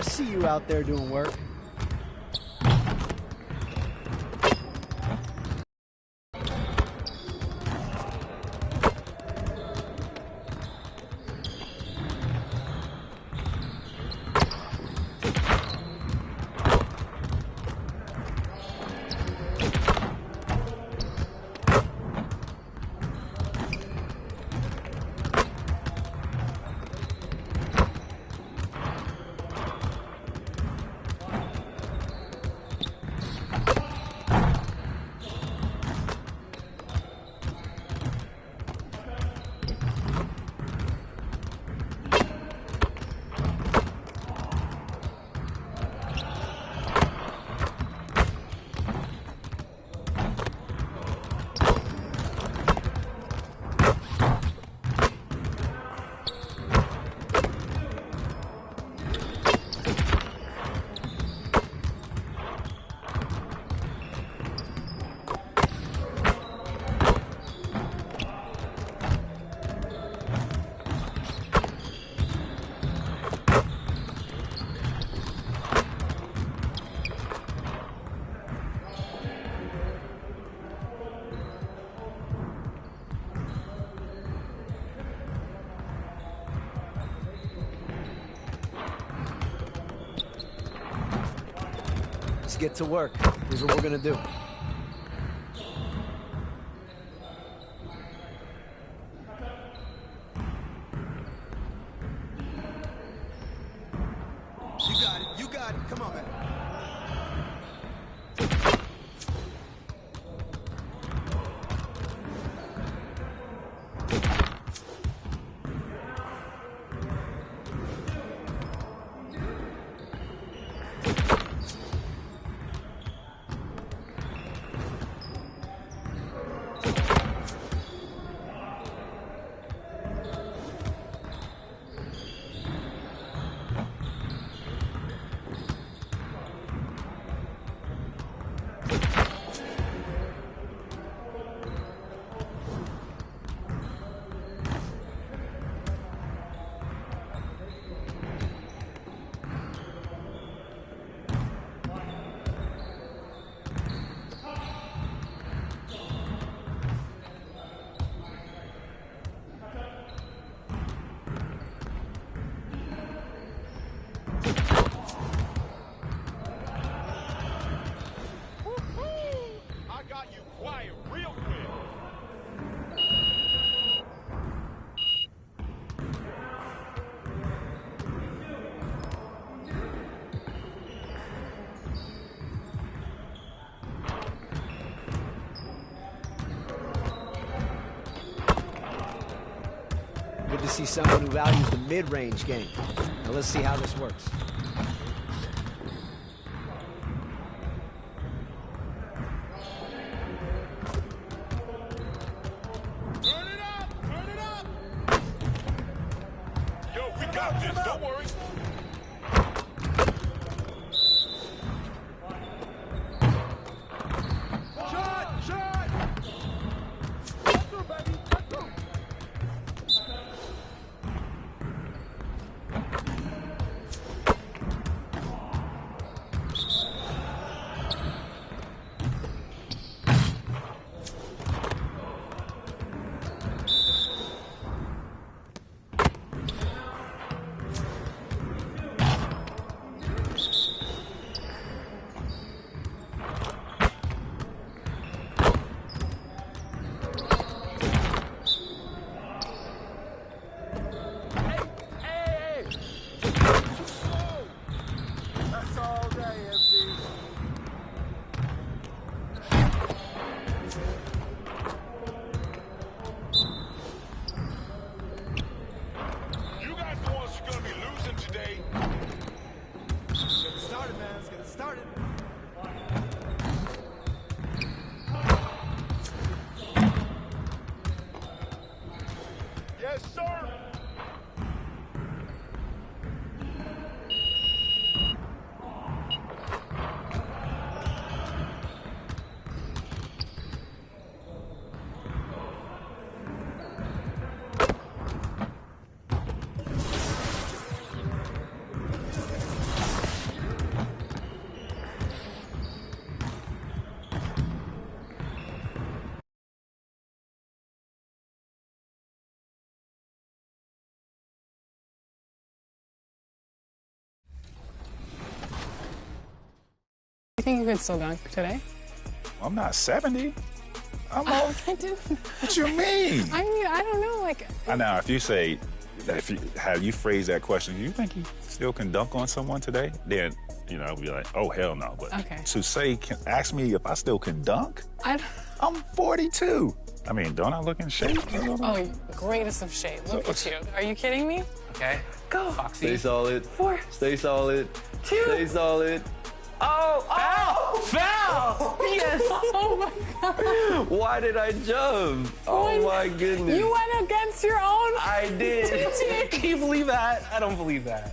I see you out there doing work. Let's get to work. Here's what we're gonna do. You got it. Come on, man. Good to see someone who values the mid-range game. Now let's see how this works. Turn it up! Turn it up! Yo, we got this. Don't worry. Shot! Shot! Come through, baby. Come through. You think you could still dunk today? I'm not 70. I'm old. I didn't. What you mean? I mean, I don't know. Like, I know if you say, how you phrase that question, do you think you still can dunk on someone today? Then, you know, I'll be like, oh, hell no. But to say, ask me if I still can dunk? I'm 42. I mean, don't I look in shape? Oh, greatest of shape. Look at you. Are you kidding me? Okay. Go. Foxy. Stay solid. 4. Stay solid. 2. Stay solid. Oh! Foul! Yes! Oh my God. Why did I jump? Oh my goodness. You went against your own. I did. Can you believe that? I don't believe that.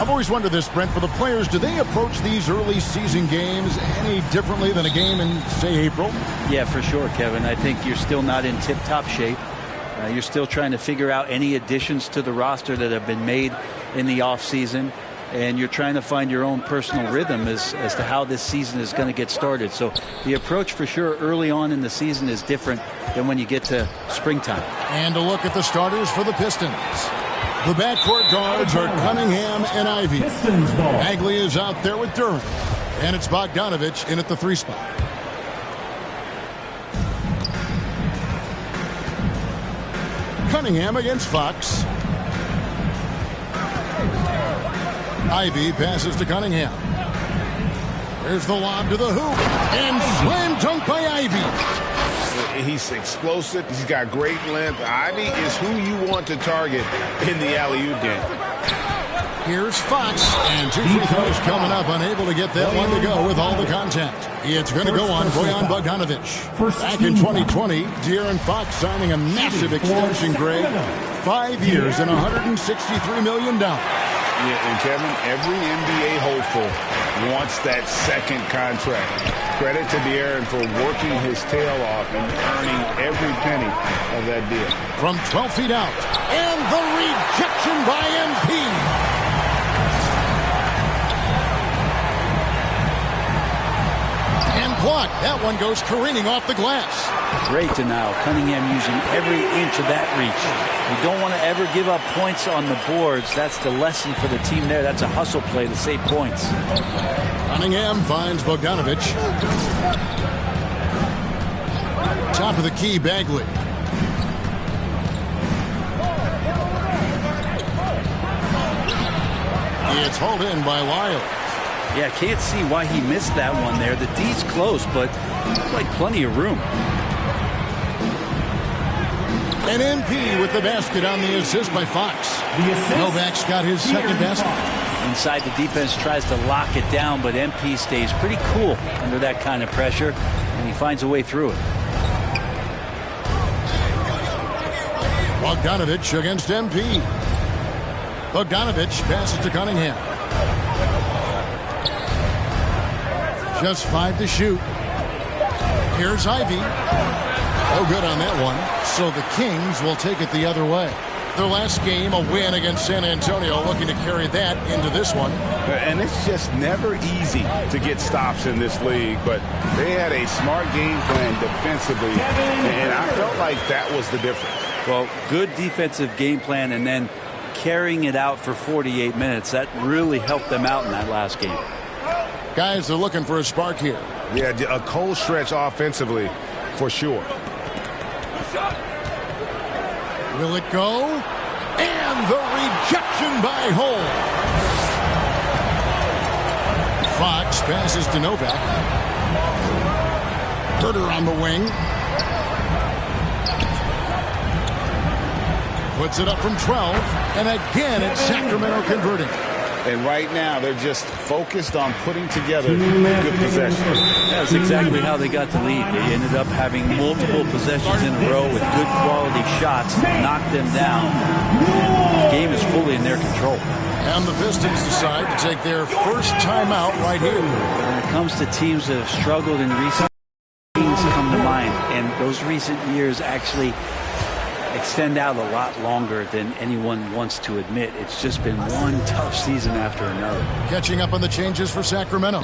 I've always wondered this, Brent, for the players, do they approach these early season games any differently than a game in, say, April? Yeah, for sure, Kevin. I think you're still not in tip-top shape. You're still trying to figure out any additions to the roster that have been made in the offseason, and you're trying to find your own personal rhythm as to how this season is going to get started. So the approach for sure early on in the season is different than when you get to springtime. And a look at the starters for the Pistons. The backcourt guards are Cunningham and Ivy. Bagley is out there with Durant. And it's Bogdanovich in at the 3 spot. Cunningham against Fox. Ivy passes to Cunningham. There's the lob to the hoop. And slam dunk by Ivy. He's explosive. He's got great length. Ivy is who you want to target in the alley-oop game. Here's Fox, and 2 free throws coming up, unable to get that one to go with all the contact. It's going to go on Bojan Bogdanovich. Back in 2020, De'Aaron Fox signing a massive extension, Greg. 5 years and $163 million. Yeah, and Kevin, every NBA hopeful wants that second contract. Credit to De'Aaron for working his tail off and earning every penny of that deal. From 12 feet out, and the rejection by MP. And blocked. That one goes careening off the glass. Great denial. Cunningham using every inch of that reach. You don't want to ever give up points on the boards. That's the lesson for the team there. That's a hustle play to save points. Cunningham finds Bogdanovich. Top of the key, Bagley. It's hauled in by Lyle. Yeah, can't see why he missed that one there. The D's close, but looks like plenty of room. And MP with the basket on the assist by Fox. Novak's got his second basket. Inside, the defense tries to lock it down, but MP stays pretty cool under that kind of pressure, and he finds a way through it. Bogdanovich against MP. Bogdanovich passes to Cunningham. Just 5 to shoot. Here's Ivy. No good on that one. So the Kings will take it the other way. Their last game, a win against San Antonio, looking to carry that into this one. And it's just never easy to get stops in this league, but they had a smart game plan defensively, and I felt like that was the difference. Well, good defensive game plan, and then carrying it out for 48 minutes. That really helped them out in that last game. Guys are looking for a spark here. Yeah, a cold stretch offensively, for sure. Will it go? And the rejection by Hole. Fox passes to Novak. Herter on the wing. Puts it up from 12. And again, it's Sacramento converting. And right now, they're just focused on putting together good possession. That's exactly how they got the lead. They ended up having multiple possessions in a row with good quality shots, knocked them down. The game is fully in their control. And the Pistons decide to take their first timeout right here. When it comes to teams that have struggled in recent teams come to mind, and those recent years actually extend out a lot longer than anyone wants to admit. It's just been one tough season after another. Catching up on the changes for Sacramento.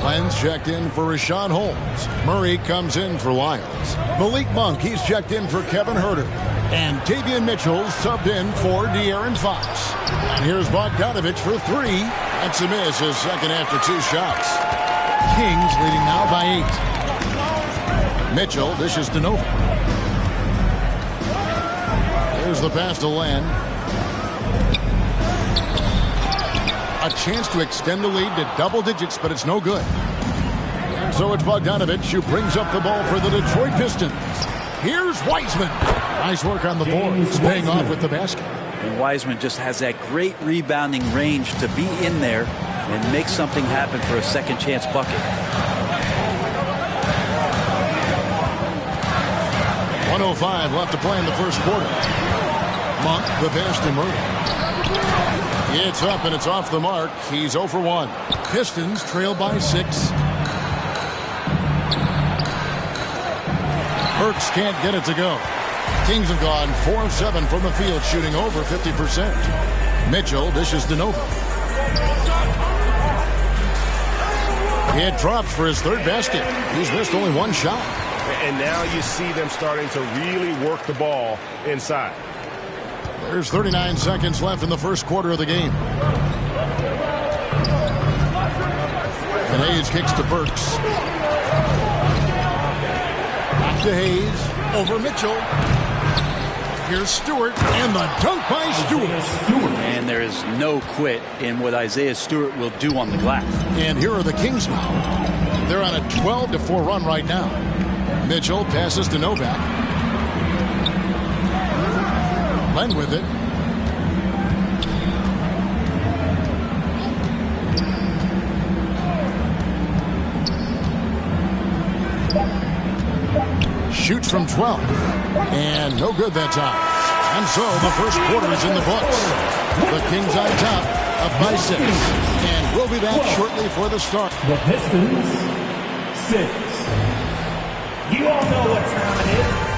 Lenz checked in for Rashawn Holmes. Murray comes in for Lyles. Malik Monk, he's checked in for Kevin Huerter. And Davian Mitchell subbed in for De'Aaron Fox. And here's Bogdanovich for 3. That's a miss, his second after 2 shots. Kings leading now by 8. Mitchell dishes to Nova. There's the pass to Len. A chance to extend the lead to double digits, but it's no good. And so it's Bogdanovich who brings up the ball for the Detroit Pistons. Here's Wiseman. Nice work on the boards, paying off with the basket. And Wiseman just has that great rebounding range to be in there and make something happen for a second chance bucket. 1:05 left to play in the first quarter. Monk, the pass to Murray. It's up and it's off the mark. He's 0 for 1. Pistons trail by 6. Burks can't get it to go. Kings have gone 4 of 7 from the field, shooting over 50%. Mitchell dishes to Nova. It drops for his 3rd basket. He's missed only 1 shot. And now you see them starting to really work the ball inside. There's 39 seconds left in the first quarter of the game. And Hayes kicks to Burks. Back to Hayes. Over Mitchell. Here's Stewart. And the dunk by Stewart. And there is no quit in what Isaiah Stewart will do on the glass. And here are the Kings now. They're on a 12-4 run right now. Mitchell passes to Novak. Len with it. Shoots from 12. And no good that time. And so the first quarter is in the books. The Kings on top, up by 6. And we'll be back shortly for the start. The Pistons, 6. You all know what time it is.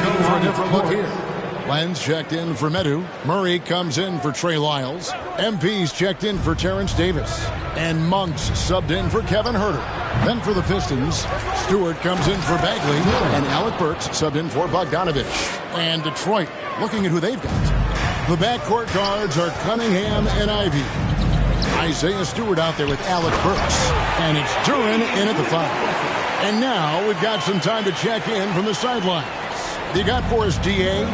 Go for a different look here. Lenz checked in for Medu. Murray comes in for Trey Lyles. MP's checked in for Terrence Davis. And Monk's subbed in for Kevin Huerter. Then for the Pistons, Stewart comes in for Bagley. And Alec Burks subbed in for Bogdanovich. And Detroit, looking at who they've got. The backcourt guards are Cunningham and Ivy. Isaiah Stewart out there with Alec Burks. And it's Duran in at the 5. And now we've got some time to check in from the sidelines. You got for us, D.A.?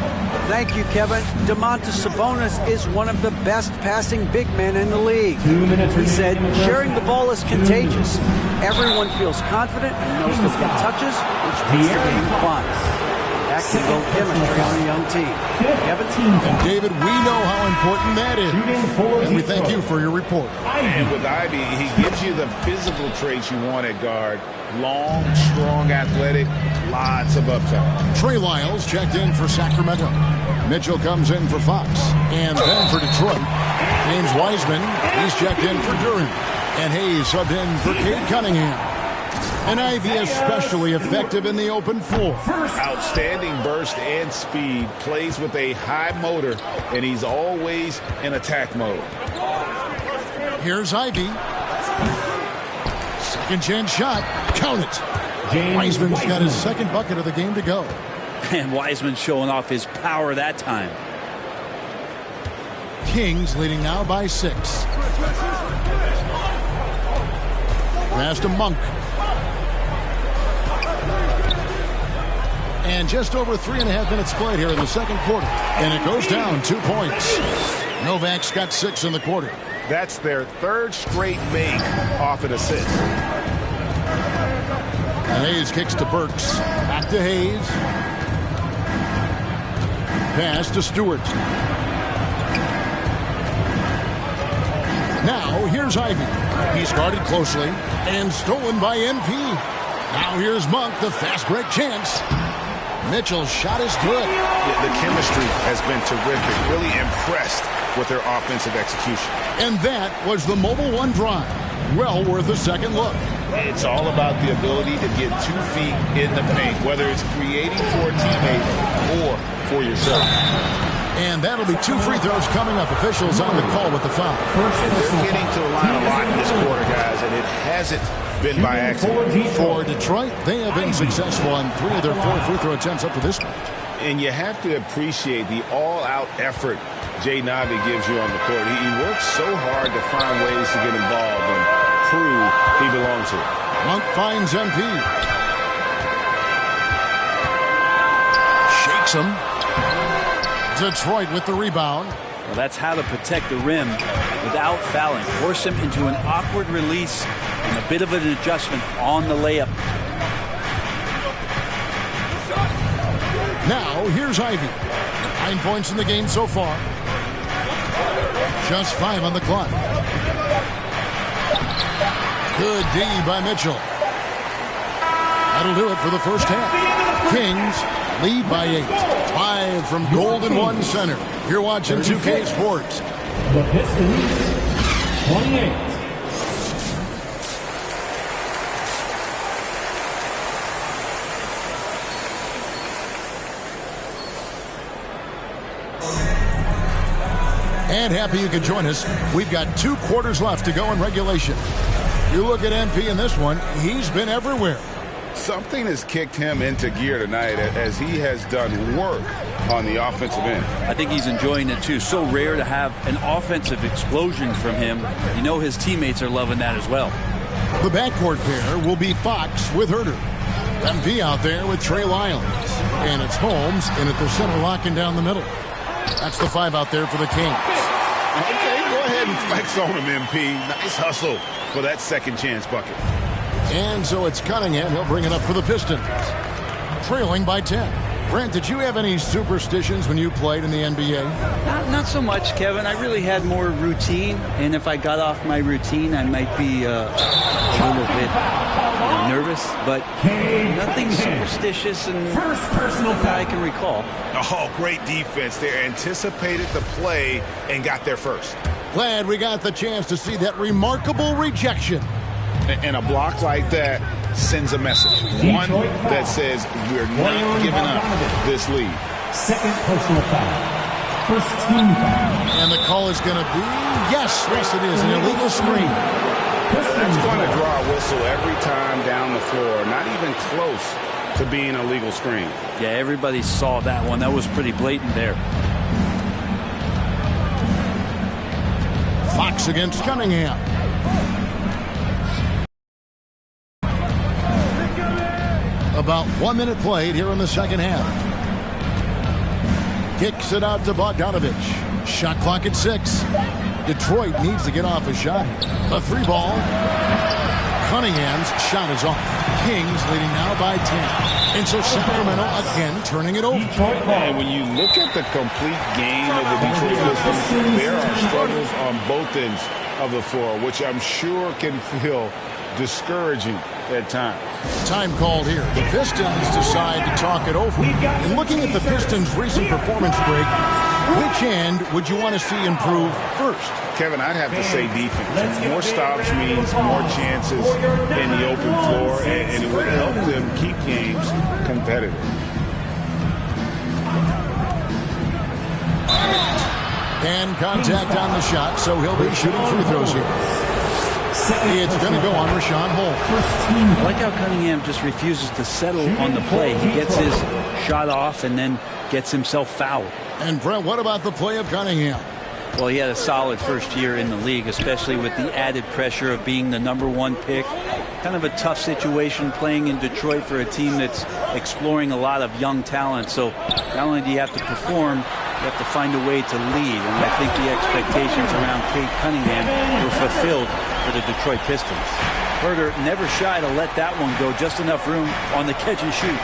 Thank you, Kevin. Domantas Sabonis is one of the best passing big men in the league. 2 minutes. He said, sharing the ball is contagious. Everyone feels confident and knows to get touches, which makes the game fun. That can build chemistry on a young team. Kevin? And David, we know how important that is. And we thank you for your report. And with Ivy, he gives you the physical traits you want at guard. Long, strong, athletic, lots of upside. Trey Lyles checked in for Sacramento. Mitchell comes in for Fox. And then for Detroit, James Wiseman, he's checked in for Duran. And Hayes subbed in for Cade Cunningham. And Ivy especially effective in the open floor. Outstanding burst and speed, plays with a high motor, and he's always in attack mode. Here's Ivy. Second chance shot. Count it. Wiseman's got his second bucket of the game to go. And Wiseman showing off his power that time. Kings leading now by 6. Pass to Monk. And just over 3.5 minutes played here in the second quarter. And it goes down 2 points. Novak's got 6 in the quarter. That's their 3rd straight make off an assist. And Hayes kicks to Burks. Back to Hayes. Pass to Stewart. Now here's Ivy. He's guarded closely and stolen by MP. Now here's Monk, the fast break chance. Mitchell's shot is good. The chemistry has been terrific. Really impressed with their offensive execution. And that was the Mobile One drive. Well worth a second look. It's all about the ability to get 2 feet in the paint, whether it's creating for a teammate or for yourself. And that'll be 2 free throws coming up. Officials on the call with the foul. They're getting to the line a lot in this quarter, guys, and it hasn't been by accident. For Detroit, they have been successful on 3 of their 4 free throw attempts up to this point. And you have to appreciate the all-out effort Jay Navi gives you on the court. He works so hard to find ways to get involved and prove he belongs here. Monk finds MP. Shakes him. Detroit with the rebound. Well, that's how to protect the rim without fouling. Force him into an awkward release and a bit of an adjustment on the layup. Now, here's Ivy. 9 points in the game so far. Just 5 on the clock. Good D by Mitchell. That'll do it for the first half. Kings lead by 8. 5 from Golden One Center. You're watching 2K Sports. The Pistons, 28. And happy you could join us. We've got 2 quarters left to go in regulation. You look at MP in this one, he's been everywhere. Something has kicked him into gear tonight as he has done work on the offensive end. I think he's enjoying it too. So rare to have an offensive explosion from him. You know his teammates are loving that as well. The backcourt pair will be Fox with Herter. MP out there with Trey Lyles. And it's Holmes in at the center, locking down the middle. That's the 5 out there for the Kings. Okay, go ahead and flex on him, MP. Nice hustle for that second chance bucket. And so it's Cunningham. He'll bring it up for the Pistons. Trailing by 10. Brent, did you have any superstitions when you played in the NBA? Not so much, Kevin. I really had more routine, and if I got off my routine, I might be a little bit nervous, but nothing superstitious and that I can recall. Oh, great defense. They anticipated the play and got there first. Glad we got the chance to see that remarkable rejection. And a block like that sends a message. One that says we're not giving up this lead. Second personal foul. First team foul. And the call is going to be, yes, it is, an illegal screen. That's going to draw a whistle every time down the floor. Not even close to being a legal screen. Yeah, everybody saw that one. That was pretty blatant there. Fox against Cunningham. About 1 minute played here in the second half. Kicks it out to Bogdanovich. Shot clock at 6. Detroit needs to get off a shot. A 3 ball. Cunningham's shot is off. Kings leading now by 10. And so Sacramento again turning it over. And when you look at the complete game of the Detroit Pistons, there are struggles on both ends of the floor, which I'm sure can feel discouraging at times. Time called here. The Pistons decide to talk it over. And looking at the Pistons' recent performance break, which end would you want to see improve first? Kevin, I'd have to say defense. More stops means more chances in the open floor, and it would help them keep games competitive. And contact on the shot, so he'll be shooting free throws here. It's going to go on Rashawn Holmes. I like how Cunningham just refuses to settle on the play. He gets his shot off and then gets himself fouled. And Brent, what about the play of Cunningham? Well, he had a solid first year in the league, especially with the added pressure of being the #1 pick. Kind of a tough situation playing in Detroit for a team that's exploring a lot of young talent. So not only do you have to perform, you have to find a way to lead. And I think the expectations around Cade Cunningham were fulfilled for the Detroit Pistons. Herter never shy to let that one go. Just enough room on the catch and shoot.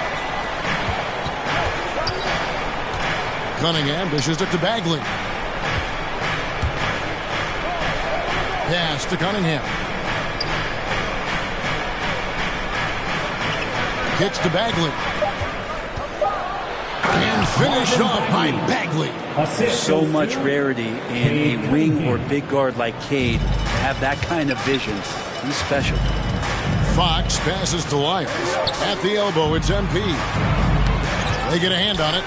Cunningham dishes it to Bagley. Pass to Cunningham. Kicks to Bagley. And finished off by Bagley. So much rarity in a wing or big guard like Cade to have that kind of vision. He's special. Fox passes to Lyles. At the elbow, it's MP. They get a hand on it.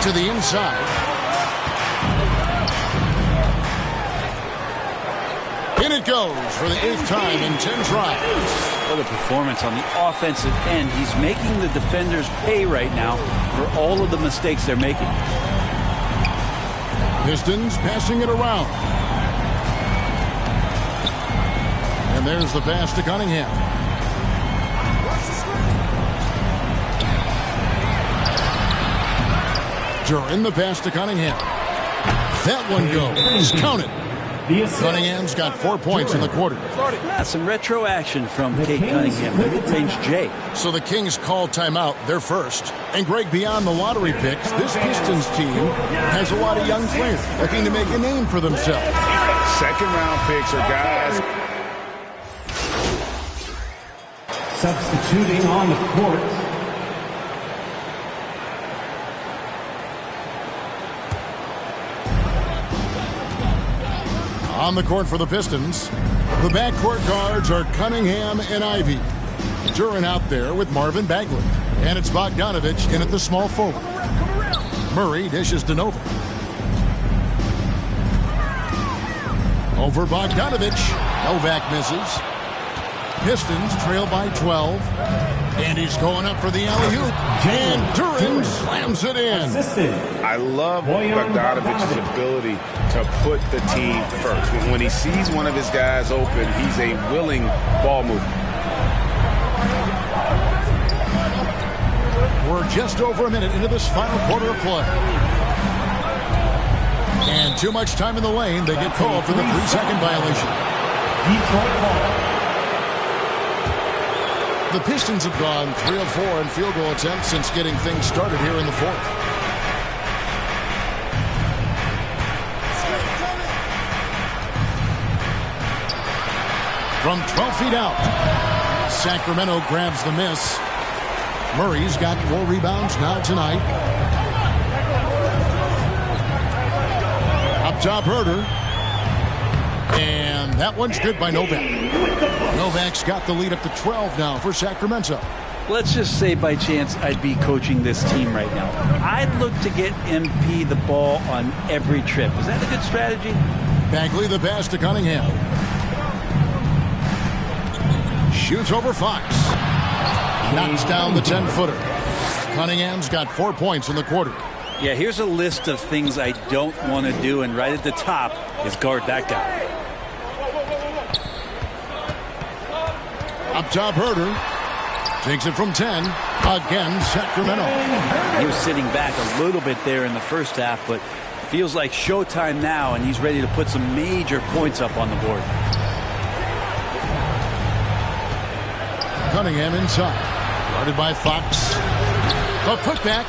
To the inside. In it goes for the 8th time in 10 tries. What a performance on the offensive end. He's making the defenders pay right now for all of the mistakes they're making. Pistons passing it around. And there's the pass to Cunningham. During the pass to Cunningham. That one goes. Count it. Cunningham's got 4 points in the quarter. Some retro action from Kate Cunningham, the mid-range J. So the Kings call timeout. They're first. And Greg, beyond the lottery picks, this Pistons team has a lot of young players looking to make a name for themselves. Second-round picks are guys. Substituting on the court. On the court for the Pistons, the backcourt guards are Cunningham and Ivey. Duren out there with Marvin Bagley. And it's Bogdanovich in at the small forward. Murray dishes to Novak. Over Bogdanovich. Novak misses. Pistons trail by 12. And he's going up for the alley-oop. And Duren slams it in. I love Bogdanovich's ability to put the team first. When he sees one of his guys open, he's a willing ball mover. We're just over a minute into this final quarter of play. And too much time in the lane. They get called for the 3-second violation. Detroit ball. The Pistons have gone 3 of 4 in field goal attempts since getting things started here in the fourth. From 12 feet out, Sacramento grabs the miss. Murray's got 4 rebounds now tonight. Up top, Herter. And that one's good by Novak. Novak's got the lead up to 12 now for Sacramento. Let's just say by chance I'd be coaching this team right now. I'd look to get MP the ball on every trip. Is that a good strategy? Bagley the pass to Cunningham. Shoots over Fox. Knocks down the 10-footer. Cunningham's got 4 points in the quarter. Yeah, here's a list of things I don't want to do, and right at the top is guard that guy. Up top, Herter. Takes it from 10. Again, Sacramento. He was sitting back a little bit there in the first half, but feels like showtime now, and he's ready to put some major points up on the board. Cunningham inside. Guarded by Fox. The putback.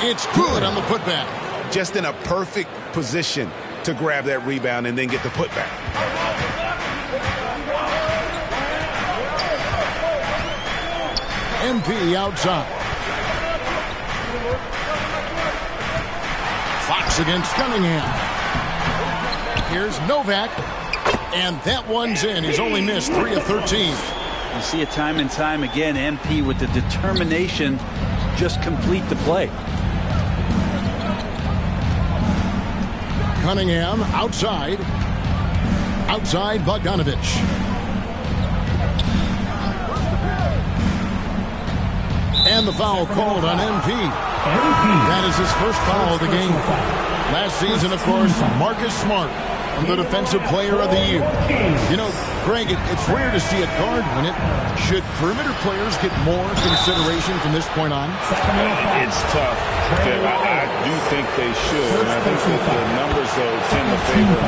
It's good on the putback. Just in a perfect position to grab that rebound and then get the putback. MP outside. Fox against Cunningham. Here's Novak. And that one's in. He's only missed 3 of 13. You see it time and time again. MP with the determination to just complete the play. Cunningham outside. Outside Bogdanovich. And the foul called on MP. That is his first foul of the game. Last season, of course, Marcus Smart, the Defensive Player of the Year. You know, Greg, it's rare to see a guard win it. Should perimeter players get more consideration from this point on? It's tough. I do think they should. And I think that the numbers, though, tend to favor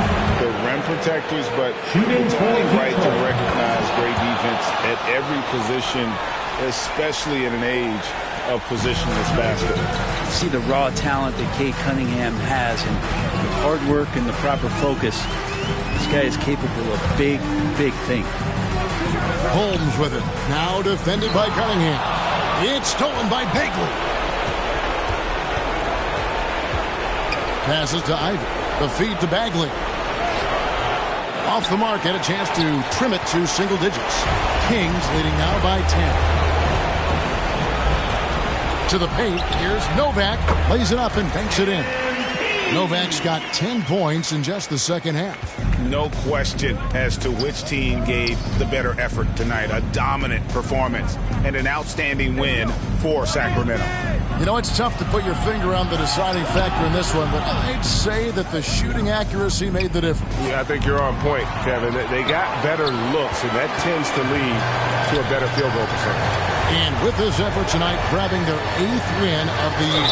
the rim protectors. But it's only right to recognize great defense at every position, especially in an age of positionless basketball. See the raw talent that Kate Cunningham has, and with hard work and the proper focus, this guy is capable of big, big things. Holmes with it. Now defended by Cunningham. It's stolen by Bagley. Passes to Ivey. The feed to Bagley. Off the mark, had a chance to trim it to single digits. Kings leading now by 10. To the paint, here's Novak. Plays it up and banks it in. Novak's got 10 points in just the second half. No question as to which team gave the better effort tonight. A dominant performance and an outstanding win for Sacramento. You know, it's tough to put your finger on the deciding factor in this one, but I'd say that the shooting accuracy made the difference. Yeah, I think you're on point, Kevin. They got better looks, and that tends to lead to a better field goal percentage. And with this effort tonight, grabbing their 8th win of the year.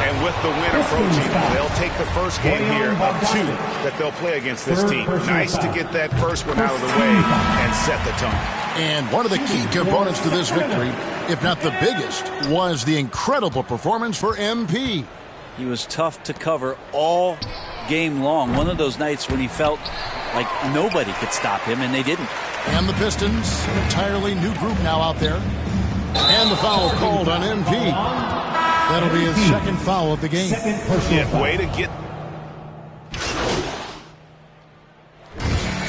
And with the win approaching, they'll take the first game here of 2 that they'll play against this team. Nice to get that first one out of the way and set the tone. And one of the key components to this victory, if not the biggest, was the incredible performance for MP. He was tough to cover all game long. One of those nights when he felt like nobody could stop him, and they didn't. And the Pistons, an entirely new group now out there. And the foul called on MP. That'll be his second foul of the game. Yeah, way to get.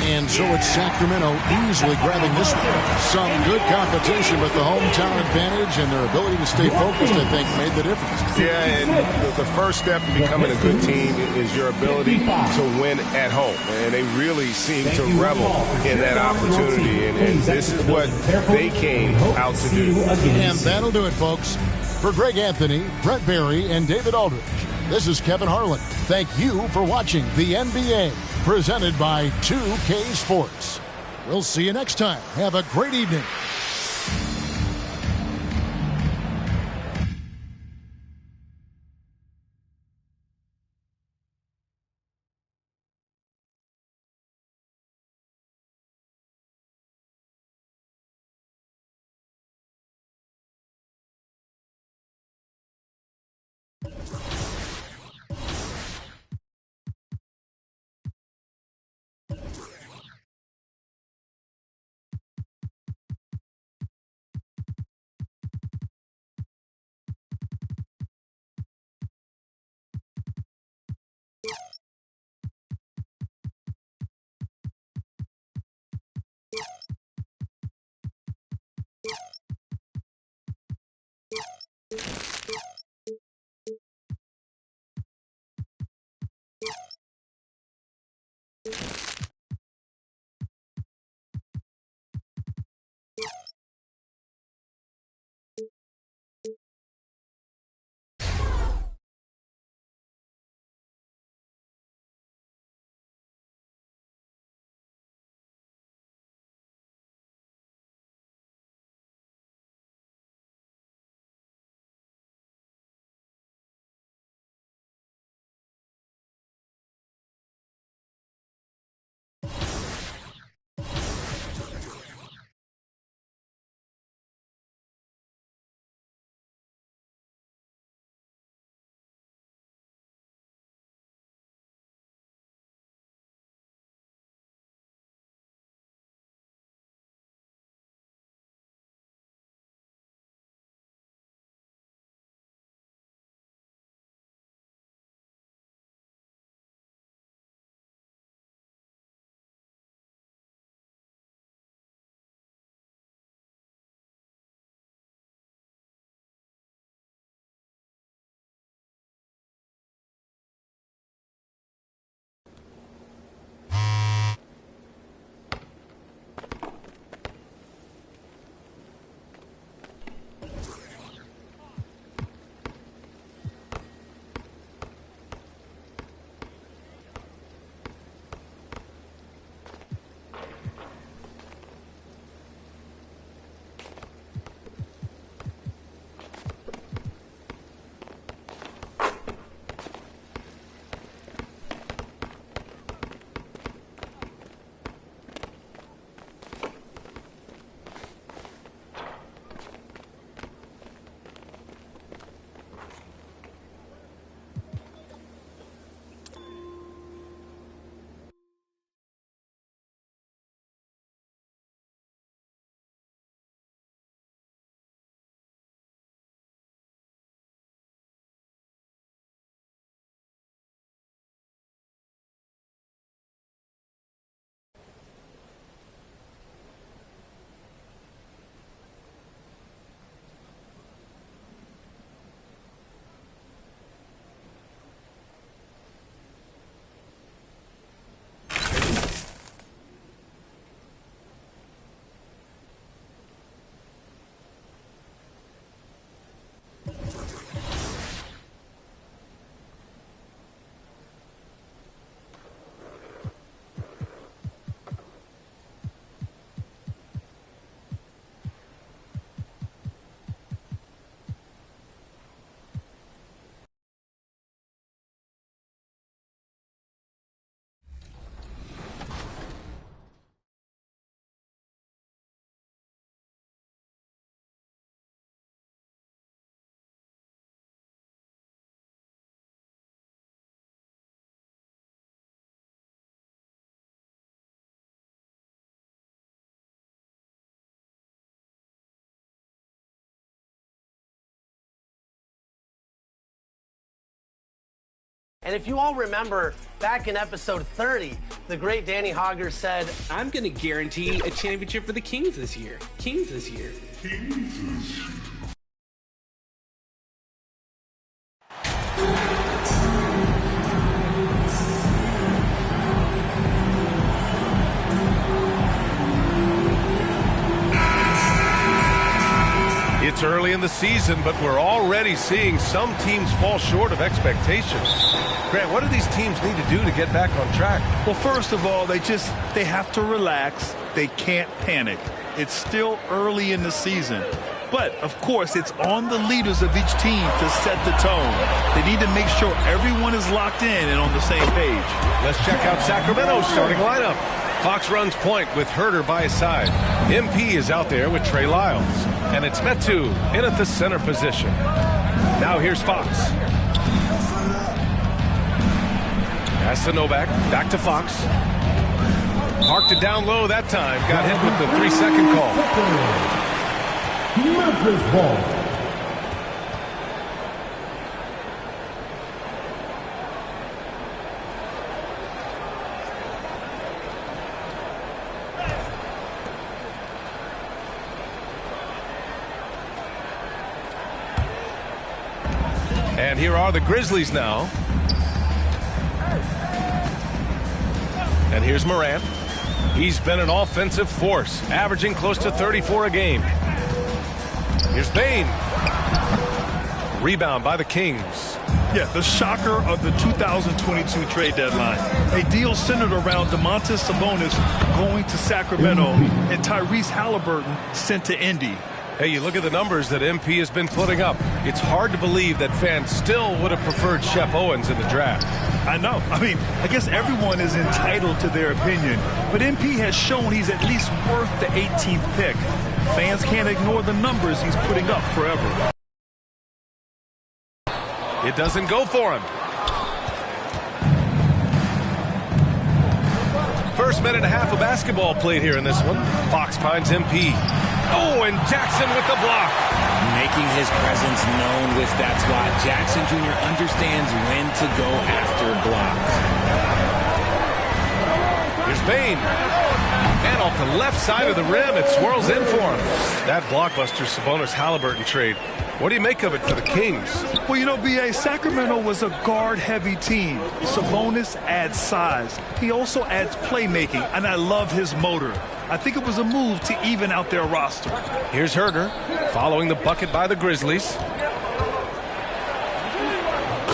And so it's Sacramento easily grabbing this one. Some good competition, but the hometown advantage and their ability to stay focused, I think, made the difference. Yeah, and the first step to becoming a good team is your ability to win at home. And they really seem to revel in that opportunity. And this is what they came out to do. And that'll do it, folks. For Greg Anthony, Brett Barry, and David Aldridge, this is Kevin Harlan. Thank you for watching the NBA, presented by 2K Sports. We'll see you next time. Have a great evening. And if you all remember, back in episode 30, the great Danny Hogger said, I'm going to guarantee a championship for the Kings this year. Kings this year. It's early in the season, but we're already seeing some teams fall short of expectations. Grant, what do these teams need to do to get back on track? Well, first of all, they have to relax. They can't panic. It's still early in the season. But, of course, it's on the leaders of each team to set the tone. They need to make sure everyone is locked in and on the same page. Let's check out Sacramento's starting lineup. Fox runs point with Herder by his side. MP is out there with Trey Lyles. And it's Metu in at the center position. Now here's Fox. Pass to Novak. Back to Fox. Parked it down low that time. Got hit with the 3-second call. Memphis ball. And here are the Grizzlies now. And here's Morant. He's been an offensive force, averaging close to 34 a game. Here's Bane. Rebound by the Kings. Yeah, the shocker of the 2022 trade deadline. A deal centered around Domantas Sabonis going to Sacramento and Tyrese Halliburton sent to Indy. Hey, you look at the numbers that MP has been putting up. It's hard to believe that fans still would have preferred Shep Owens in the draft. I know. I mean, I guess everyone is entitled to their opinion. But MP has shown he's at least worth the 18th pick. Fans can't ignore the numbers he's putting up forever. It doesn't go for him. First minute and a half of basketball played here in this one. Fox finds MP. Oh, and Jackson with the block. Making his presence known with that spot. Jackson Jr. understands when to go after blocks. Here's Bane. And off the left side of the rim, it swirls in for him. That blockbuster Sabonis-Halliburton trade. What do you make of it for the Kings? Well, you know, B.A., Sacramento was a guard-heavy team. Sabonis adds size. He also adds playmaking, and I love his motor. I think it was a move to even out their roster. Here's Herder, following the bucket by the Grizzlies.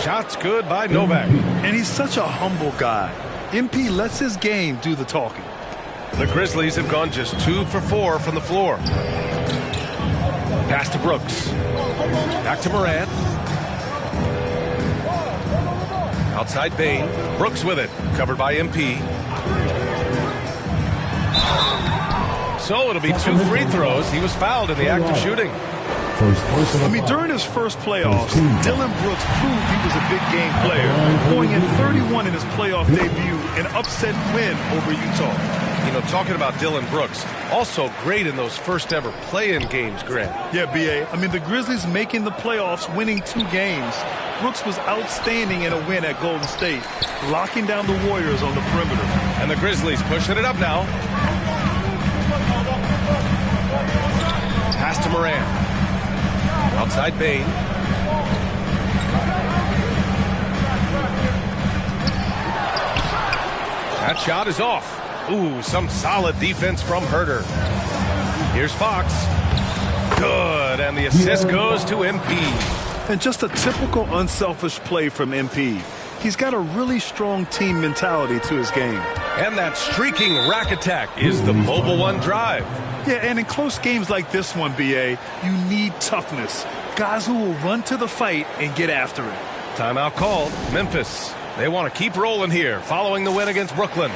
Shots good by Novak. And he's such a humble guy. MP lets his game do the talking. The Grizzlies have gone just 2 for 4 from the floor. Pass to Brooks. Back to Morant. Outside Bane. Brooks with it. Covered by MP. So it'll be 2 free throws. He was fouled in the act of shooting. I mean, during his first playoffs, Dillon Brooks proved he was a big game player, going in 31 in his playoff debut, an upset win over Utah. You know, talking about Dillon Brooks, also great in those first ever play-in games, Grant. Yeah, B.A. I mean, the Grizzlies making the playoffs, winning 2 games. Brooks was outstanding in a win at Golden State, locking down the Warriors on the perimeter. And the Grizzlies pushing it up now. Pass to Morant. Outside Bane. That shot is off. Ooh, some solid defense from Herder. Here's Fox. Good, and the assist goes to MP. And just a typical unselfish play from MP. He's got a really strong team mentality to his game. And that streaking rack attack is the Mobile One drive. Yeah, and in close games like this one, B.A., you need toughness. Guys who will run to the fight and get after it. Timeout called. Memphis. They want to keep rolling here following the win against Brooklyn.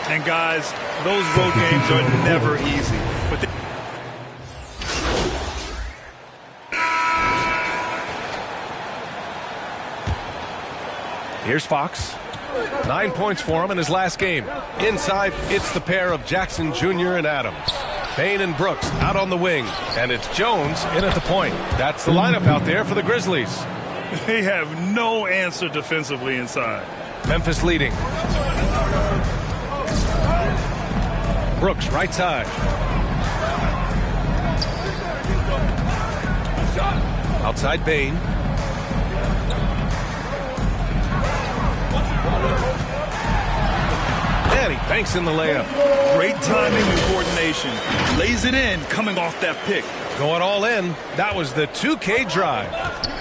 And guys, those road games are never easy. But here's Fox. 9 points for him in his last game. Inside, it's the pair of Jackson Jr. and Adams. Bane and Brooks out on the wing. And it's Jones in at the point. That's the lineup out there for the Grizzlies. They have no answer defensively inside. Memphis leading. Brooks, right side. Outside Bain. And he banks in the layup. Great timing and coordination. Lays it in coming off that pick. Going all in. That was the 2K drive.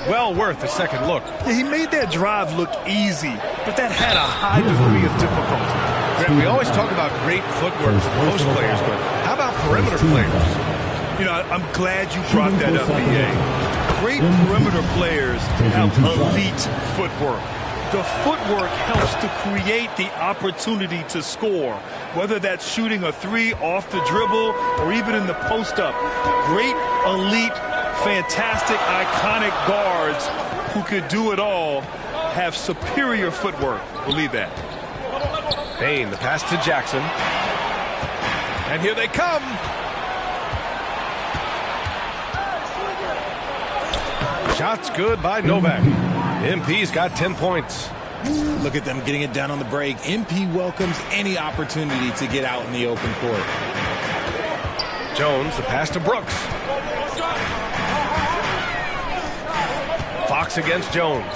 Well worth a second look. Yeah, he made that drive look easy, but that had a high degree of difficulty. Grant, we always talk about great footwork for post players, but how about perimeter players? You know, I'm glad you brought that up, B.A. Great perimeter players have elite footwork. The footwork helps to create the opportunity to score, whether that's shooting a three off the dribble or even in the post-up. Great, elite, fantastic, iconic guards who could do it all have superior footwork. Believe that. Bain, the pass to Jackson. And here they come. Shots good by Novak. MP's got 10 points. Look at them getting it done on the break. MP welcomes any opportunity to get out in the open court. Jones, the pass to Brooks. Fox against Jones.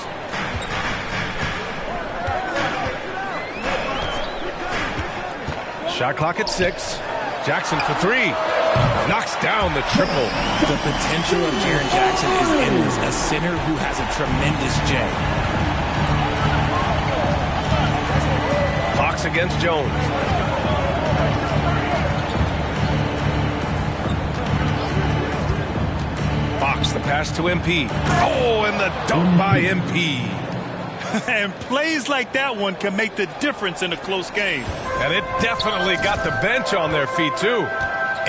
Shot clock at 6. Jackson for 3. Knocks down the triple. The potential of Jaren Jackson is endless. A center who has a tremendous J. Fox against Jones. Fox, the pass to MP. Oh, and the dunk by MP. And plays like that one can make the difference in a close game. And it definitely got the bench on their feet, too.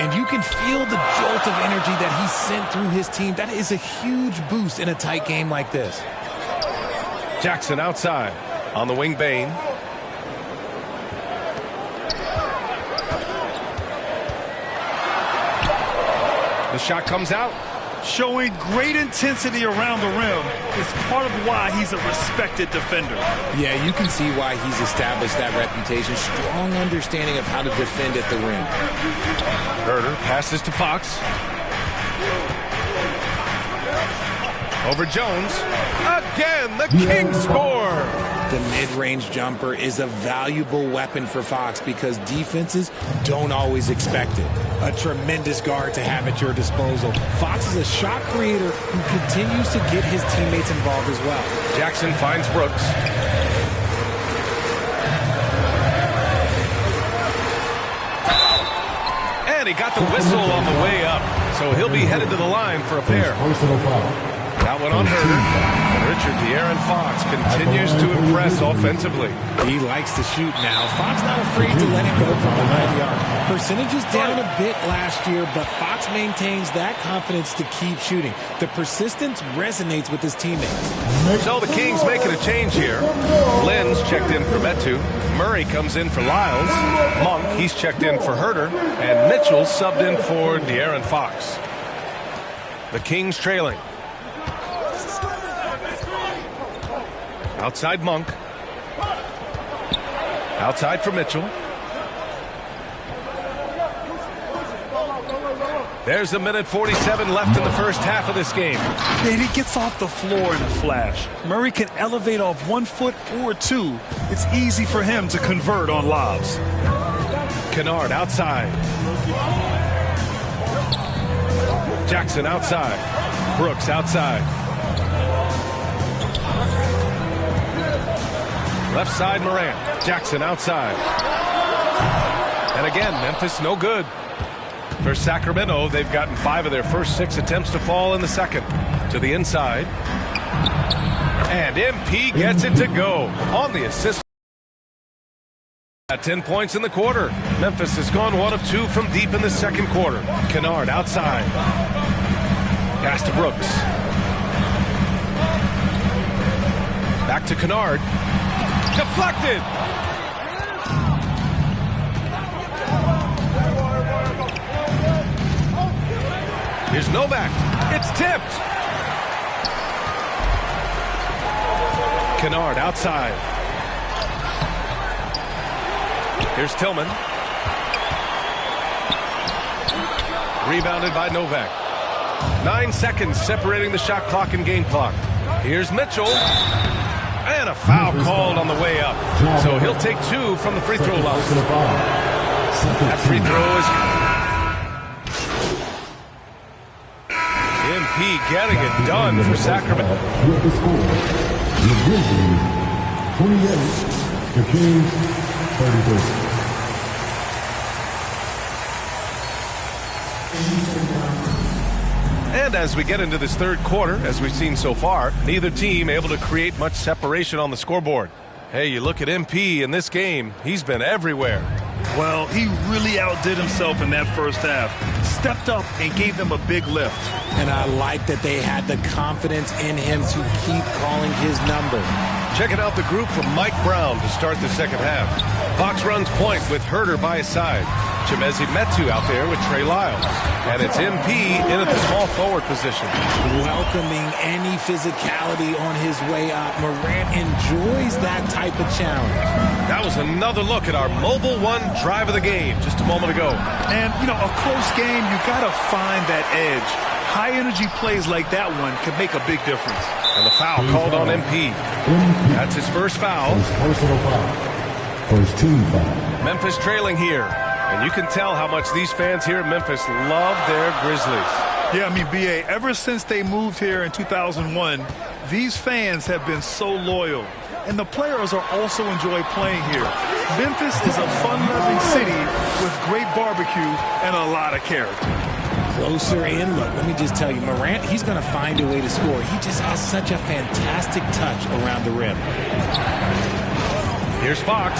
And you can feel the jolt of energy that he sent through his team. That is a huge boost in a tight game like this. Jackson outside. On the wing, Bain. The shot comes out. Showing great intensity around the rim is part of why he's a respected defender. Yeah, you can see why he's established that reputation. Strong understanding of how to defend at the rim. Herder passes to Fox. Over Jones. Again, the Kings score. The mid-range jumper is a valuable weapon for Fox because defenses don't always expect it. A tremendous guard to have at your disposal. Fox is a shot creator who continues to get his teammates involved as well. Jackson finds Brooks. And he got the whistle on the way up, so he'll be headed to the line for a pair. That one on Herder. Richard De'Aaron Fox continues to impress offensively. He likes to shoot now. Fox not afraid to let it go from behind the arc. Percentages down a bit last year, but Fox maintains that confidence to keep shooting. The persistence resonates with his teammates. So the Kings making a change here. Lynn's checked in for Metu. Murray comes in for Lyles. Monk, he's checked in for Herder. And Mitchell subbed in for De'Aaron Fox. The Kings trailing. Outside Monk. Outside for Mitchell. There's a minute 47 left in the first half of this game. And he gets off the floor in a flash. Murray can elevate off 1 foot or 2. It's easy for him to convert on lobs. Kennard outside. Jackson outside. Brooks outside. Left side, Morant. Jackson outside. And again, Memphis no good. For Sacramento, they've gotten 5 of their first 6 attempts to fall in the second. To the inside. And MP gets it to go on the assist. At 10 points in the quarter. Memphis has gone 1 of 2 from deep in the second quarter. Kennard outside. Pass to Brooks. Back to Kennard. Deflected. Here's Novak. It's tipped. Kennard outside. Here's Tillman. Rebounded by Novak. 9 seconds separating the shot clock and game clock. Here's Mitchell. And a foul called on the way up. So he'll take 2 from the free throw line. That free throw is... MP getting it done for Sacramento. With the score, the Grizzlies 28, the Kings 33. And as we get into this third quarter, as we've seen so far, neither team able to create much separation on the scoreboard. Hey, you look at MP in this game, he's been everywhere. Well, he really outdid himself in that first half. Stepped up and gave them a big lift. And I like that they had the confidence in him to keep calling his number. Checking out the group from Mike Brown to start the second half. Fox runs point with Herter by his side. Chimezi Metu out there with Trey Lyles. And it's MP in at the small forward position. Welcoming any physicality on his way up. Morant enjoys that type of challenge. That was another look at our Mobile One drive of the game just a moment ago. And, you know, a close game, you got to find that edge. High-energy plays like that one can make a big difference. And the foul called on MP. That's his first foul. His personal foul. First team foul. Memphis trailing here. And you can tell how much these fans here in Memphis love their Grizzlies. Yeah, I mean, B.A., ever since they moved here in 2001, these fans have been so loyal. And the players are also enjoy playing here. Memphis is a fun-loving city with great barbecue and a lot of character. Closer in, look, let me just tell you, Morant, he's going to find a way to score. He just has such a fantastic touch around the rim. Here's Fox.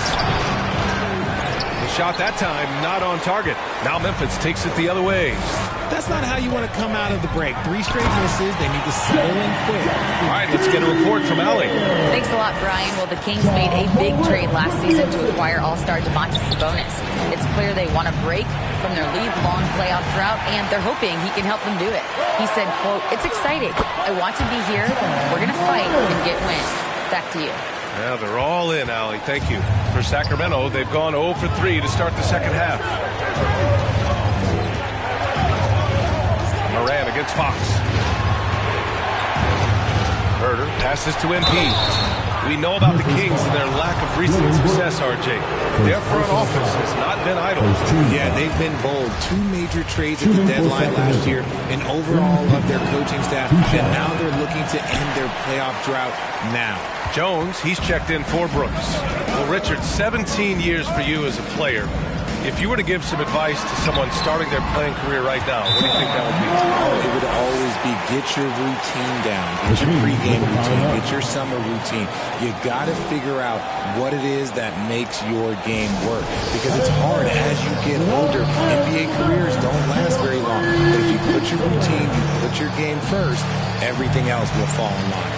The shot that time, not on target. Now Memphis takes it the other way. That's not how you want to come out of the break. 3 straight misses. They need to settle in quick. All right, let's get a report from Allie. Thanks a lot, Brian. Well, the Kings made a big trade last season to acquire all-star Domantas Sabonis. It's clear they want to break from their league-long playoff drought, and they're hoping he can help them do it. He said, quote, "It's exciting. I want to be here. We're going to fight and get wins." Back to you. Yeah, they're all in, Allie. Thank you. For Sacramento, they've gone 0 for 3 to start the second half. Moran against Fox. Herter passes to MP. We know about the Kings and their lack of recent success, RJ. Their front office has not been idle. Yeah, they've been bold. 2 major trades at the deadline last year, and overall of their coaching staff, and now they're looking to end their playoff drought now. Jones, he's checked in for Brooks. Well, Richard, 17 years for you as a player. If you were to give some advice to someone starting their playing career right now, what do you think that would be? Oh, it would always be get your routine down. Get your pregame routine. Get your summer routine. You got to figure out what it is that makes your game work. Because it's hard as you get older. NBA careers don't last very long. But if you put your routine, you put your game first, everything else will fall in line.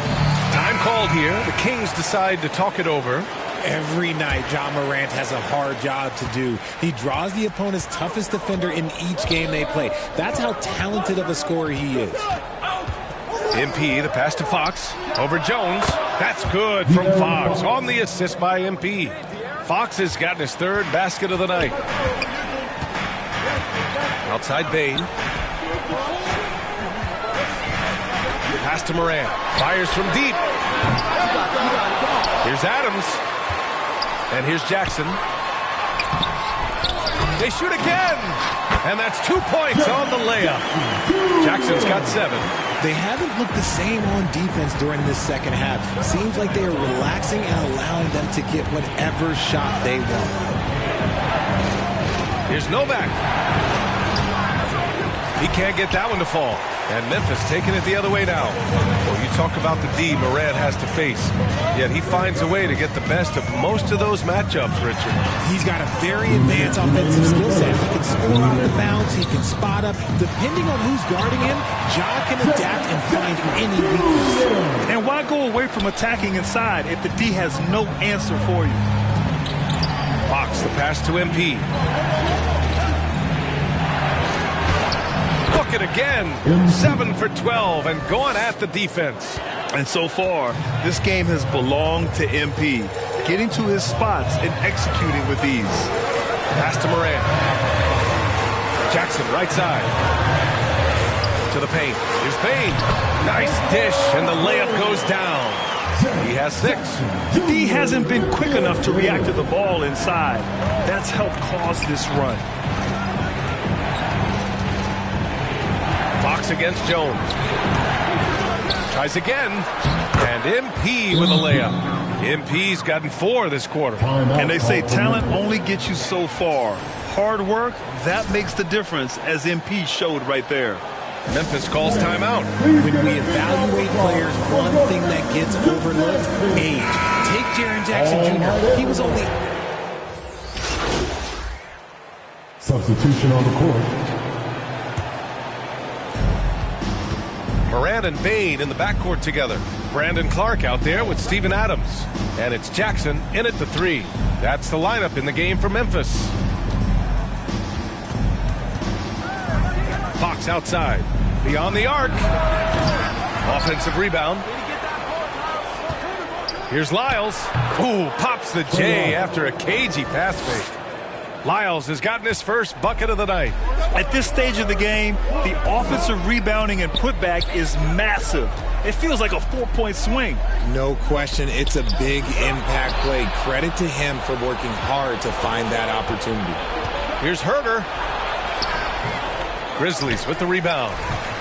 Time called here. The Kings decide to talk it over. Every night, John Morant has a hard job to do. He draws the opponent's toughest defender in each game they play. That's how talented of a scorer he is. MP, the pass to Fox. Over Jones. That's good from Fox. On the assist by MP. Fox has gotten his 3rd basket of the night. Outside Bain. Pass to Morant. Fires from deep. Here's Adams. And here's Jackson. They shoot again. And that's 2 points on the layup. Jackson's got 7. They haven't looked the same on defense during this second half. Seems like they are relaxing and allowing them to get whatever shot they want. Here's Novak. He can't get that one to fall. And Memphis taking it the other way now. Well, you talk about the D Morant has to face. Yet he finds a way to get the best of most of those matchups, Richard. He's got a very advanced offensive skill set. He can score off the bounce. He can spot up. Depending on who's guarding him, Ja can adapt and find any weakness. And why go away from attacking inside if the D has no answer for you? Fox, the pass to MP. Look at again. 7 for 12 and going at the defense. And so far, this game has belonged to MP, getting to his spots and executing with ease. Pass to Moran. Jackson, right side. To the paint. Here's Bain. Nice dish, and the layup goes down. He has 6. The D hasn't been quick enough to react to the ball inside. That's helped cause this run. Fox against Jones. Tries again. And MP with a layup. MP's gotten 4 this quarter. And they say talent only gets you so far. Hard work, that makes the difference, as MP showed right there. Memphis calls timeout. When we evaluate players, one thing that gets overlooked, age. Take Jaren Jackson Jr. He was only... Substitution on the court. Moran and Bain in the backcourt together. Brandon Clark out there with Steven Adams. And it's Jackson in at the 3. That's the lineup in the game for Memphis. Fox outside. Beyond the arc. Offensive rebound. Here's Lyles. Ooh, pops the J after a cagey pass fake. Lyles has gotten his first bucket of the night. At this stage of the game, the offensive rebounding and putback is massive. It feels like a 4-point swing. No question, it's a big impact play. Credit to him for working hard to find that opportunity. Here's Herder. Grizzlies with the rebound.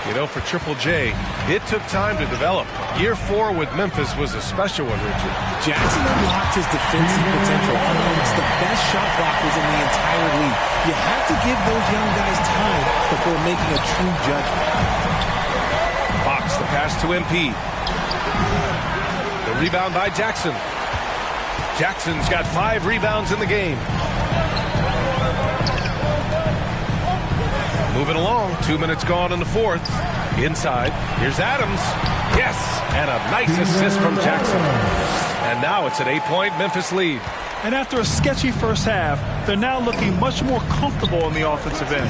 You know, for Triple J, it took time to develop. Year 4 with Memphis was a special one, Richard. Jackson unlocked his defensive potential amongst the best shot blockers in the entire league. You have to give those young guys time before making a true judgment. Fox, the pass to MP. The rebound by Jackson. Jackson's got 5 rebounds in the game. Moving along, 2 minutes gone in the 4th. Inside, here's Adams. Yes, and a nice assist from Jackson. And now it's an 8-point Memphis lead. And after a sketchy first half, they're now looking much more comfortable on the offensive end.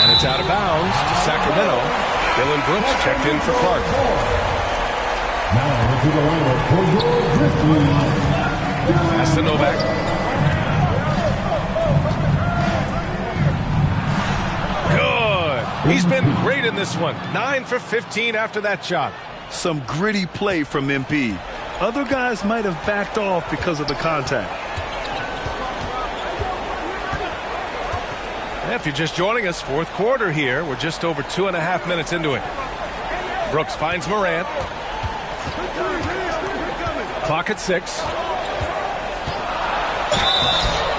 And it's out of bounds to Sacramento. Dylan Brooks checked in for Clark. Now into the lineup for your Grizzlies. Pass to Novak. He's been great in this one. 9 for 15 after that shot. Some gritty play from MP. Other guys might have backed off because of the contact. If you're just joining us, 4th quarter here. We're just over 2.5 minutes into it. Brooks finds Morant. Clock at 6.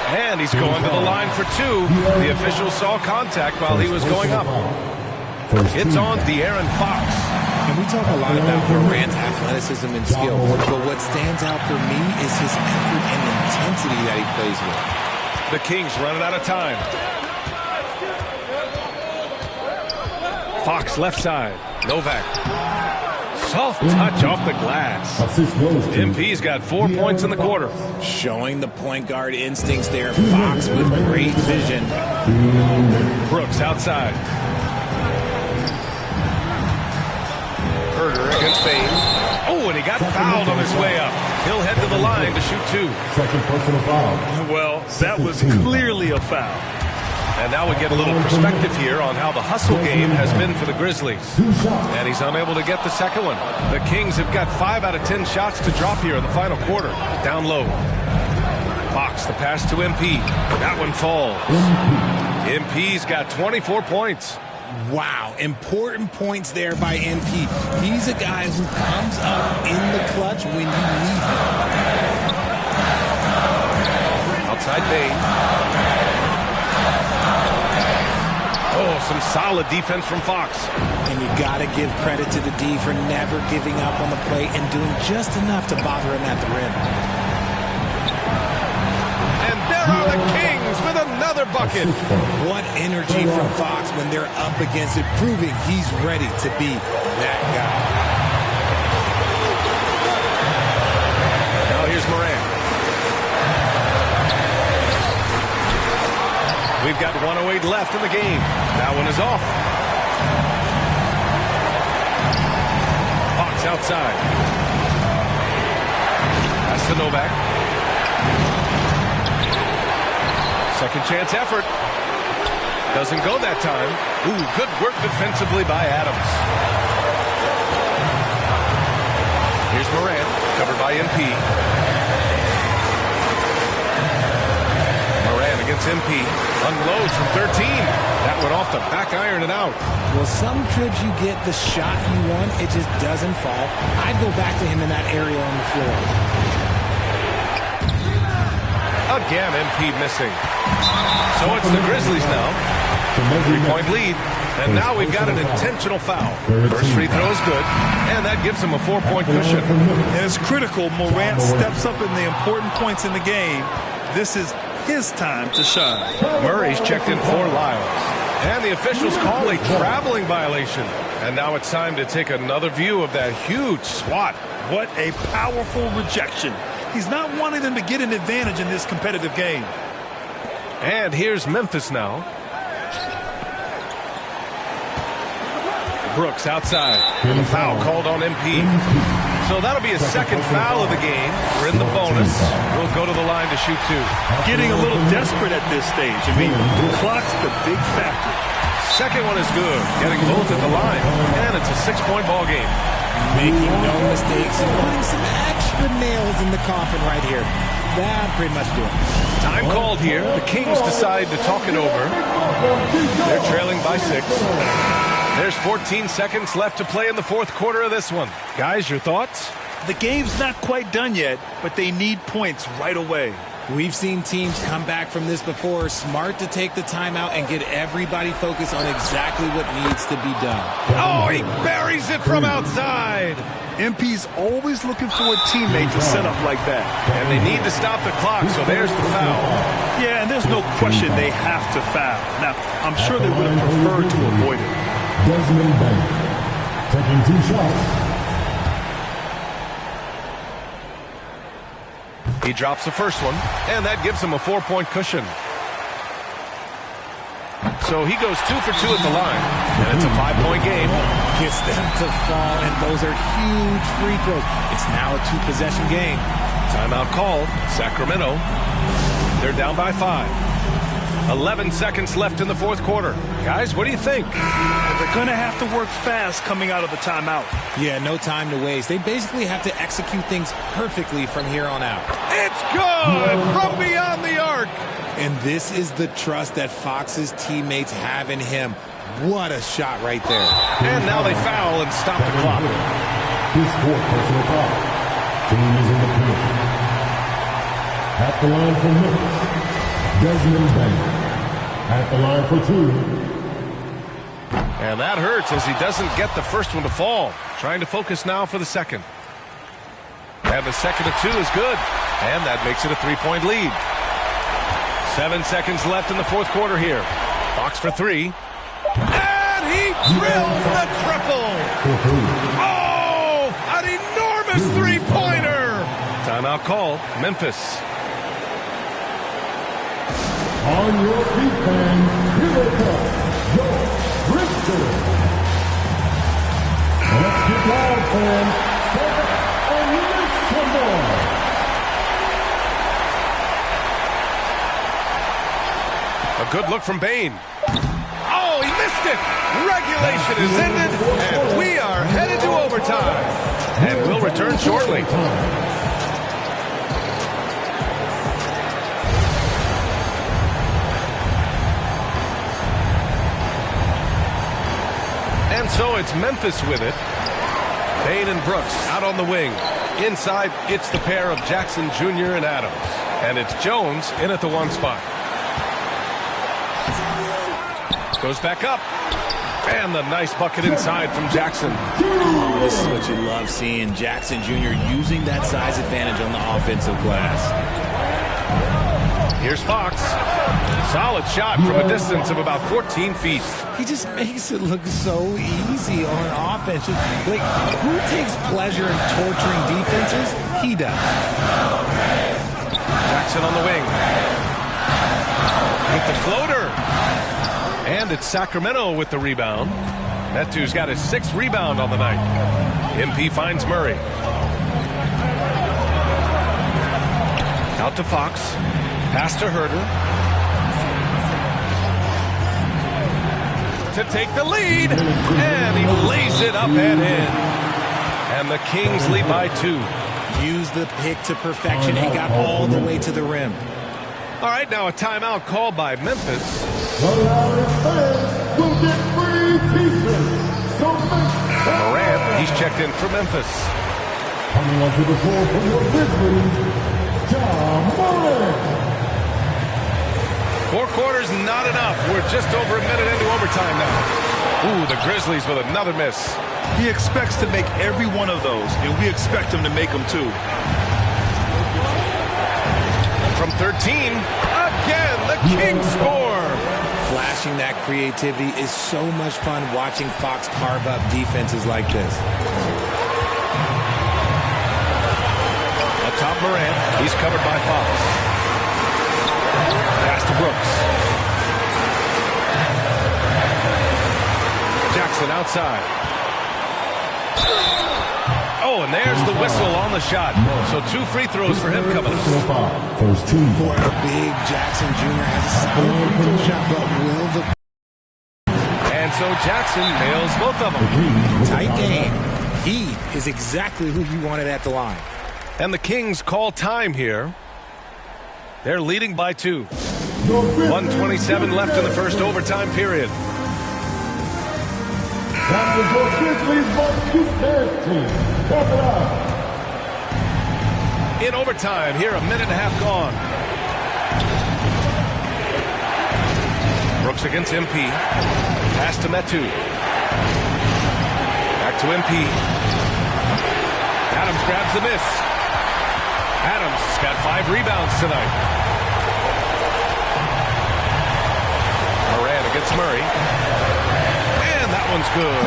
And he's going to the line for 2. The official saw contact while he was going up. It's on De'Aaron Fox. And we talk a lot about Morant's athleticism and skill, but what stands out for me is his effort and intensity that he plays with. The Kings running out of time. Fox left side. Novak. Soft touch off the glass. MP's got 4 points in the quarter. Showing the point guard instincts there. Fox with great vision. Brooks outside. Herder against Bain. Oh, and he got fouled on his way up. He'll head to the line to shoot 2. Second personal foul. Well, that was clearly a foul. And now we get a little perspective here on how the hustle game has been for the Grizzlies. And he's unable to get the second one. The Kings have got 5 out of 10 shots to drop here in the final quarter. Down low. Fox, the pass to MP. That one falls. MP's got 24 points. Wow, important points there by MP. He's a guy who comes up in the clutch when you need him. Outside Bain. Oh, some solid defense from Fox. And you got to give credit to the D for never giving up on the play and doing just enough to bother him at the rim. And there are the Kings with another bucket. What energy from Fox when they're up against it, proving he's ready to be that guy. Now here's Moran. We've got 1:08 left in the game. That one is off. Brooks outside. Pass to Novak. Second chance effort. Doesn't go that time. Ooh, good work defensively by Adams. Here's Morant, covered by MP. Morant against MP. Unloads from 13. That went off the back iron and out. Well, some trips you get the shot you want, it just doesn't fall. I'd go back to him in that area on the floor. Again, MP missing. So it's the Grizzlies now. 3-point lead. And now we've got an intentional foul. First free throw is good, and that gives him a 4-point cushion. And it's critical. Morant steps up in the important points in the game. This is his time to shine. Murray's checked in for Lyles. And the officials call a traveling violation. And now it's time to take another view of that huge swat. What a powerful rejection. He's not wanting them to get an advantage in this competitive game. And here's Memphis now. Brooks outside. A foul called on MP. So that'll be a second foul of the game. We're in the bonus. We'll go to the line to shoot two. Getting a little desperate at this stage. I mean, the clock's the big factor. Second one is good. Getting both at the line. And it's a 6-point ball game. Making no mistakes and putting some extra nails in the coffin right here. That pretty much do it. Time called here. The Kings decide to talk it over. They're trailing by 6. There's 14 seconds left to play in the fourth quarter of this one. Guys, your thoughts? The game's not quite done yet, but they need points right away. We've seen teams come back from this before. Smart to take the timeout and get everybody focused on exactly what needs to be done. Oh, he buries it from outside. MP's always looking for a teammate to set up like that. And they need to stop the clock, so there's the foul. Yeah, and there's no question they have to foul. Now, I'm sure they would have preferred to avoid it. Desmond Bain taking 2 shots. He drops the first one, and that gives him a 4-point cushion. So he goes 2 for 2 at the line, and it's a 5-point game. Gets them to fall, and those are huge free throws. It's now a 2-possession game. Timeout called. Sacramento. They're down by 5. 11 seconds left in the fourth quarter. Guys, what do you think? They're going to have to work fast coming out of the timeout. Yeah, no time to waste. They basically have to execute things perfectly from here on out. It's good from beyond the arc. And this is the trust that Fox's teammates have in him. What a shot right there. And now they foul and stop the clock. His 4th personal foul. Team is in the penalty. At the line for Memphis, Desmond Bain. At the line for 2. And that hurts as he doesn't get the first one to fall. Trying to focus now for the second. And the second of 2 is good. And that makes it a 3-point lead. 7 seconds left in the fourth quarter here. Fox for 3. And he drills the triple. Oh, an enormous 3-pointer. Timeout called. Memphis. On your feet, fans, here they come, your Bristol. Let's get loud, fans. Stand up and make some noise. A good look from Bain. Oh, he missed it. Regulation is ended, and we are headed to overtime. And we'll return shortly. And so it's Memphis with it. Bain and Brooks out on the wing. Inside, it's the pair of Jackson Jr. and Adams. And it's Jones in at the 1 spot. Goes back up. And the nice bucket inside from Jackson. Oh, this is what you love seeing. Jackson Jr. using that size advantage on the offensive glass. Here's Fox. Solid shot from a distance of about 14 feet. He just makes it look so easy on offense. Like, who takes pleasure in torturing defenses? He does. Jackson on the wing. With the floater. And it's Sacramento with the rebound. Metu's got his 6th rebound on the night. MP finds Murray. Out to Fox. Pass to Herder. To take the lead. And he lays it up and in. And the Kings lead by 2. Used the pick to perfection and got all the way to the rim. All right, now a timeout called by Memphis. Morant, he's checked in for Memphis. Coming onto the floor for your Grizzlies, John Morant. 4 quarters, not enough. We're just over a minute into overtime now. Ooh, the Grizzlies with another miss. He expects to make every one of those, and we expect him to make them too. From 13, again, the Kings score. Flashing that creativity is so much fun watching Fox carve up defenses like this. Atop Morant, he's covered by Fox. Pass to Brooks. Jackson outside. Oh, and there's the whistle on the shot. So 2 free throws for him coming up. First 2. For a big Jackson Jr. has a solid free throw shot, but will the... And so Jackson nails both of them. Tight game. He is exactly who you wanted at the line. And the Kings call time here. They're leading by 2. 1:27 left in the first overtime period. That was your Grizzlies must beat their team. Step it up. In overtime, here a minute and a half gone. Brooks against MP. Pass to Metu. Back to MP. Adams grabs the miss. Adams has got 5 rebounds tonight. Morant against Murray. And that one's good.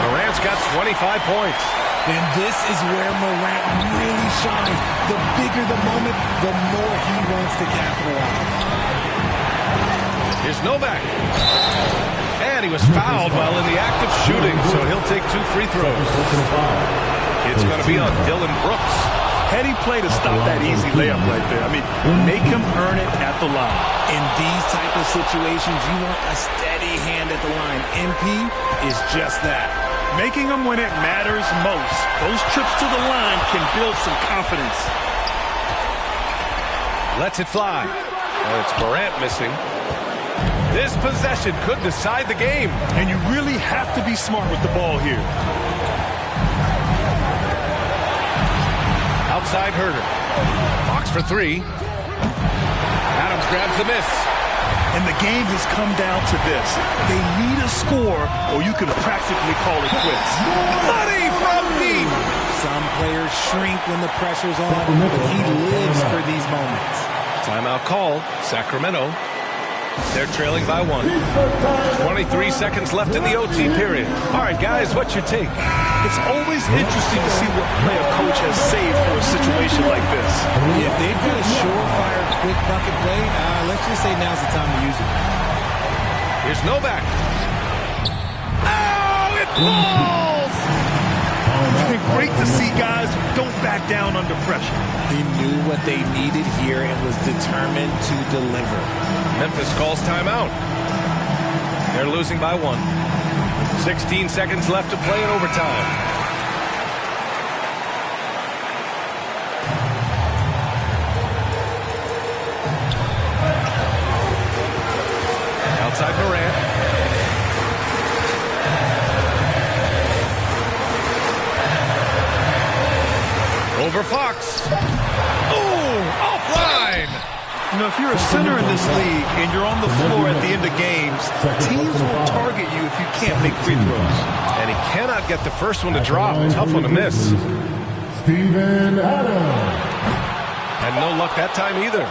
Morant's got 25 points. And this is where Morant really shines. The bigger the moment, the more he wants to capitalize. Here's Novak. And he was fouled while in the act of shooting, so he'll take 2 free throws. It's going to be on Dylan Brooks. Heady play to stop that easy layup right there. I mean, make him earn it at the line. In these type of situations, you want a steady hand at the line. MP is just that. Making them when it matters most. Those trips to the line can build some confidence. Lets it fly. Oh, it's Morant missing. This possession could decide the game. And you really have to be smart with the ball here. Outside Herder. Fox for 3. Adams grabs the miss. And the game has come down to this. They need a score, or you can practically call it quits. Money from deep. Some players shrink when the pressure's on, but he lives for these moments. Timeout called. Sacramento. They're trailing by 1. 23 seconds left in the OT period. All right, guys, what's your take? It's always interesting to see what play a coach has saved for a situation like this. If they've got a surefire, quick bucket play, let's just say now's the time to use it. Here's Novak. Oh, it falls! It's been great to see guys who don't back down under pressure. He knew what they needed here and was determined to deliver. Memphis calls timeout. They're losing by 1. 16 seconds left to play in overtime. Outside Morant. Over Fox. Ooh, offline. You know, if you're a center in this league and you're on the floor at the end of games, teams will target you if you can't make free throws. And he cannot get the first one to drop. Tough one to miss. Steven Adams. And no luck that time either.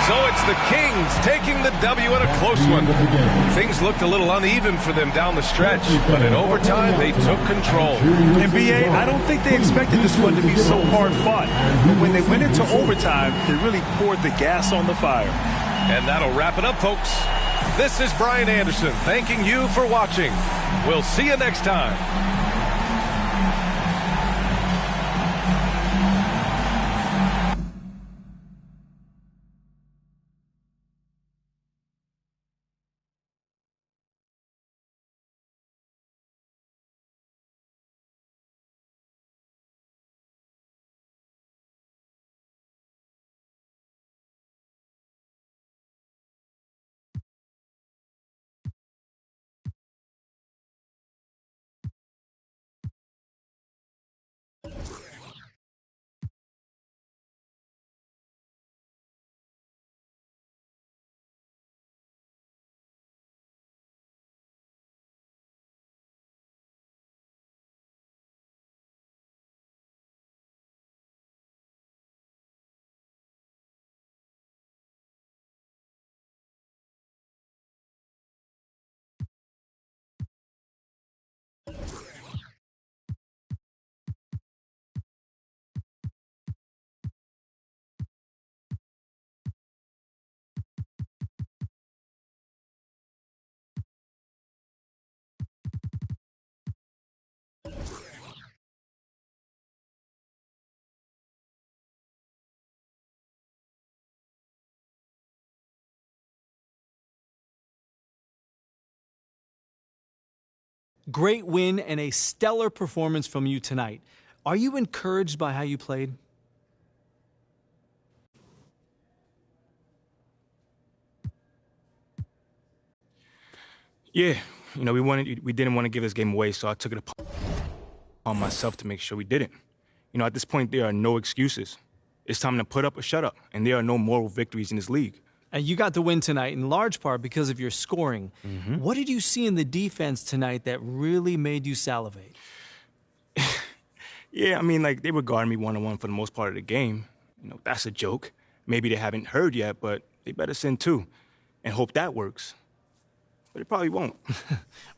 So it's the Kings taking the W in a close one. Things looked a little uneven for them down the stretch, but in overtime, they took control. And BA, I don't think they expected this one to be so hard fought. But when they went into overtime, they really poured the gas on the fire. And that'll wrap it up, folks. This is Brian Anderson thanking you for watching. We'll see you next time. Great win and a stellar performance from you tonight. Are you encouraged by how you played? Yeah, we didn't want to give this game away, so I took it upon myself to make sure we didn't. At this point, there are no excuses. It's time to put up or shut up, and there are no moral victories in this league. And you got the win tonight in large part because of your scoring. What did you see in the defense tonight that really made you salivate? Yeah, they were guarding me one-on-one for the most part of the game. That's a joke. Maybe they haven't heard yet, but they better send two and hope that works. But it probably won't.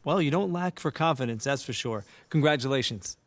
Well, you don't lack for confidence, that's for sure. Congratulations.